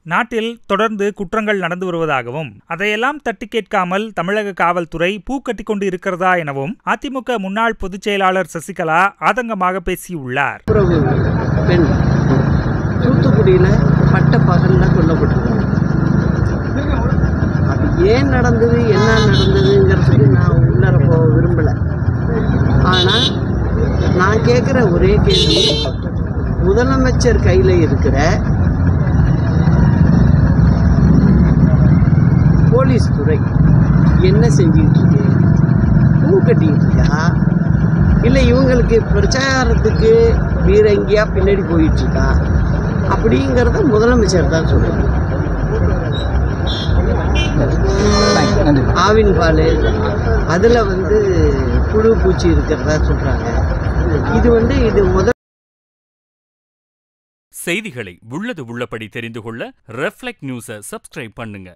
நாட்டில் தொடர்ந்து குற்றங்கள் நடந்து வருவதாகவும் அதையெல்லாம் தட்டி கேட்காமல் தமிழக காவல்துறை பூ கட்டி கொண்டு இருக்கிறதா எனவும் அதிமுக முன்னாள் பொதுச் செயலாளர் சசிகலா ஆதங்கமாக பேசியுள்ளார். பெண் தூத்துக்குடியில பட்ட பகல்ல கொல்லப்பட்டிருக்காங்க. அது ஏன் நடந்தது, என்ன நடந்ததுங்கிறதுக்கு நான் உள்ளர போக விரும்பல. ஆனா நான் கேட்குற ஒரே கேள்வி, முதலமைச்சர் கையில் இருக்கிற போலீஸ் துறை என்ன செஞ்சுக்கிட்டு இருக்கு? பூ கட்டிக்கிட்டு இருக்கா, இல்லை இவங்களுக்கு பிரச்சாரத்துக்கு வீரங்கியா பின்னாடி போயிட்டு இருக்கா? அப்படிங்கிறத முதலமைச்சர் தான் சொல்லுங்க. ஆவின் பால் அதில் புழு பூச்சி இருக்கிறதா சொல்கிறாங்க. இது முதல் செய்திகளை உள்ளது உள்ளபடி தெரிந்து கொள்ள ரெஃப்ளெக்ட் நியூஸை சப்ஸ்கிரைப் பண்ணுங்க.